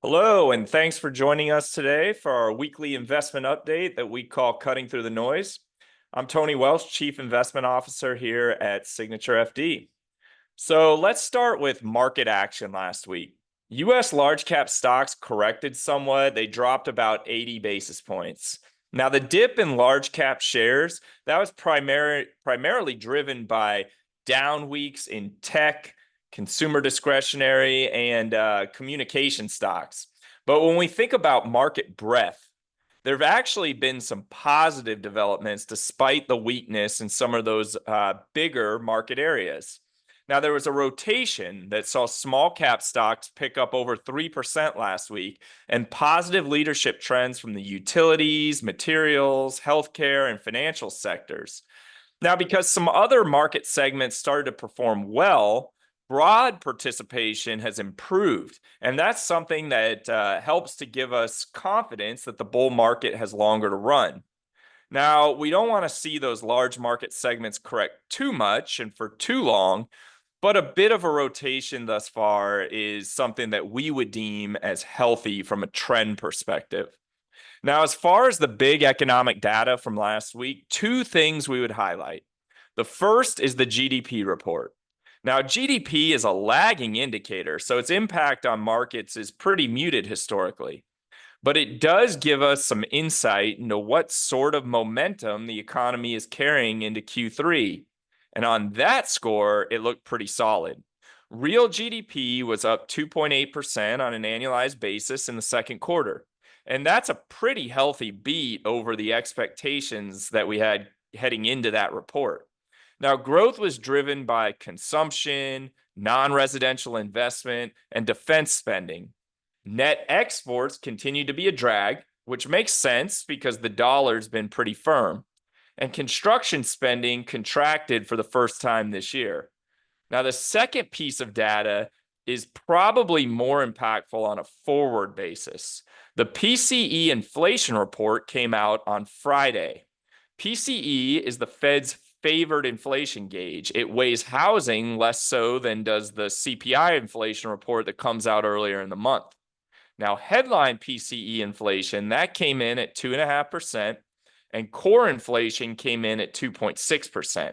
Hello, and thanks for joining us today for our weekly investment update that we call Cutting Through the Noise. I'm Tony Welsh, Chief Investment Officer here at Signature FD. So let's start with market action last week. US large cap stocks corrected somewhat. They dropped about 80 basis points. Now, the dip in large cap shares, that was primarily driven by down weeks in tech, consumer discretionary, and communication stocks. But when we think about market breadth, there have actually been some positive developments despite the weakness in some of those bigger market areas. Now, there was a rotation that saw small cap stocks pick up over 3% last week, and positive leadership trends from the utilities, materials, healthcare, and financial sectors. Now, because some other market segments started to perform well, broad participation has improved. And that's something that helps to give us confidence that the bull market has longer to run. Now, we don't want to see those large market segments correct too much and for too long, but a bit of a rotation thus far is something that we would deem as healthy from a trend perspective. Now, as far as the big economic data from last week, two things we would highlight. The first is the GDP report. Now, GDP is a lagging indicator, so its impact on markets is pretty muted historically. But it does give us some insight into what sort of momentum the economy is carrying into Q3. And on that score, it looked pretty solid. Real GDP was up 2.8% on an annualized basis in the second quarter. And that's a pretty healthy beat over the expectations that we had heading into that report. Now, growth was driven by consumption, non-residential investment, and defense spending. Net exports continue to be a drag, which makes sense because the dollar's been pretty firm. And construction spending contracted for the first time this year. Now, the second piece of data is probably more impactful on a forward basis. The PCE inflation report came out on Friday. PCE is the Fed's favored inflation gauge. It weighs housing less so than does the CPI inflation report that comes out earlier in the month. Now, headline PCE inflation, that came in at 2.5%, and core inflation came in at 2.6%.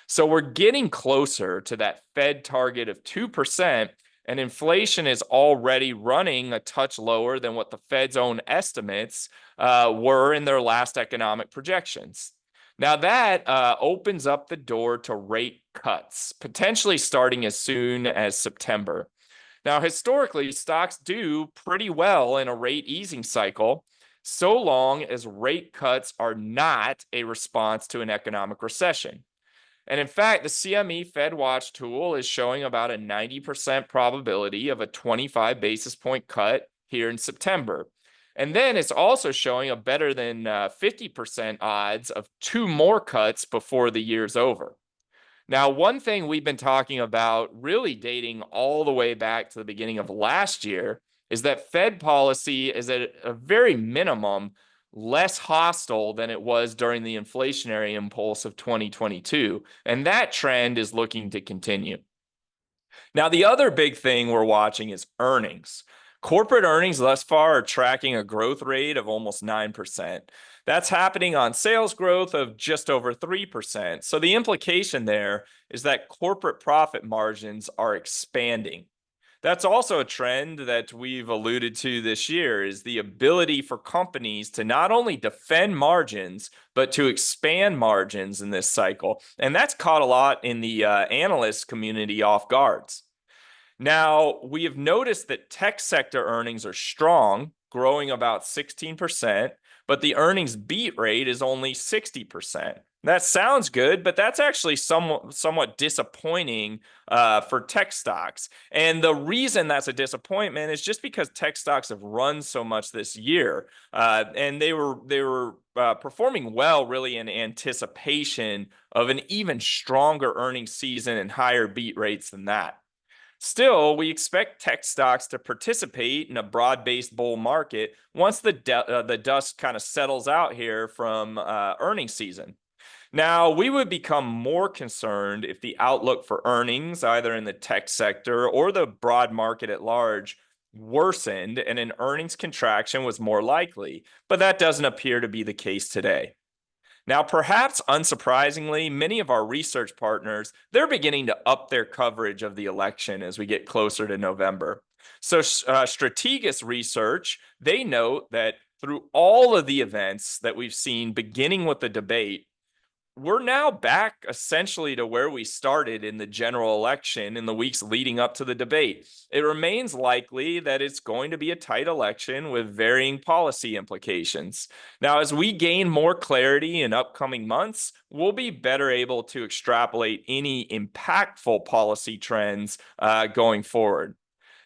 So we're getting closer to that Fed target of 2%, and inflation is already running a touch lower than what the Fed's own estimates were in their last economic projections. Now that opens up the door to rate cuts, potentially starting as soon as September. Now, historically, stocks do pretty well in a rate easing cycle, so long as rate cuts are not a response to an economic recession. And in fact, the CME FedWatch tool is showing about a 90% probability of a 25 basis point cut here in September. And then it's also showing a better than 50% odds of two more cuts before the year's over. Now, one thing we've been talking about, really dating all the way back to the beginning of last year, is that Fed policy is at a very minimum less hostile than it was during the inflationary impulse of 2022. And that trend is looking to continue. Now, the other big thing we're watching is earnings. Corporate earnings thus far are tracking a growth rate of almost 9%. That's happening on sales growth of just over 3%. So the implication there is that corporate profit margins are expanding. That's also a trend that we've alluded to this year, is the ability for companies to not only defend margins, but to expand margins in this cycle. And that's caught a lot in the analyst community off guards. Now, we have noticed that tech sector earnings are strong, growing about 16%, but the earnings beat rate is only 60%. That sounds good, but that's actually somewhat disappointing for tech stocks. And the reason that's a disappointment is just because tech stocks have run so much this year, and they were performing well, really, in anticipation of an even stronger earnings season and higher beat rates than that. Still, we expect tech stocks to participate in a broad-based bull market once the dust kind of settles out here from earnings season. Now, we would become more concerned if the outlook for earnings, either in the tech sector or the broad market at large, worsened and an earnings contraction was more likely, but that doesn't appear to be the case today. Now, perhaps unsurprisingly, many of our research partners, they're beginning to up their coverage of the election as we get closer to November. So, Strategas Research, they note that through all of the events that we've seen beginning with the debate, we're now back essentially to where we started in the general election in the weeks leading up to the debate. It remains likely that it's going to be a tight election with varying policy implications. Now, as we gain more clarity in upcoming months, we'll be better able to extrapolate any impactful policy trends going forward.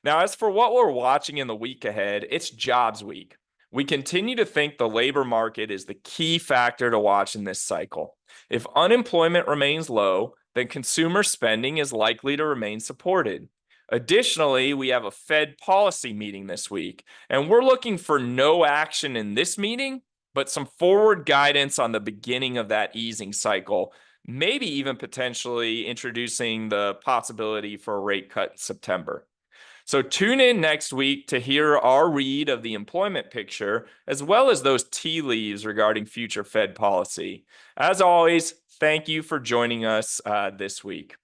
Now, as for what we're watching in the week ahead, it's jobs week. We continue to think the labor market is the key factor to watch in this cycle. If unemployment remains low, then consumer spending is likely to remain supported. Additionally, we have a Fed policy meeting this week, and we're looking for no action in this meeting, but some forward guidance on the beginning of that easing cycle, maybe even potentially introducing the possibility for a rate cut in September. So tune in next week to hear our read of the employment picture, as well as those tea leaves regarding future Fed policy. As always, thank you for joining us this week.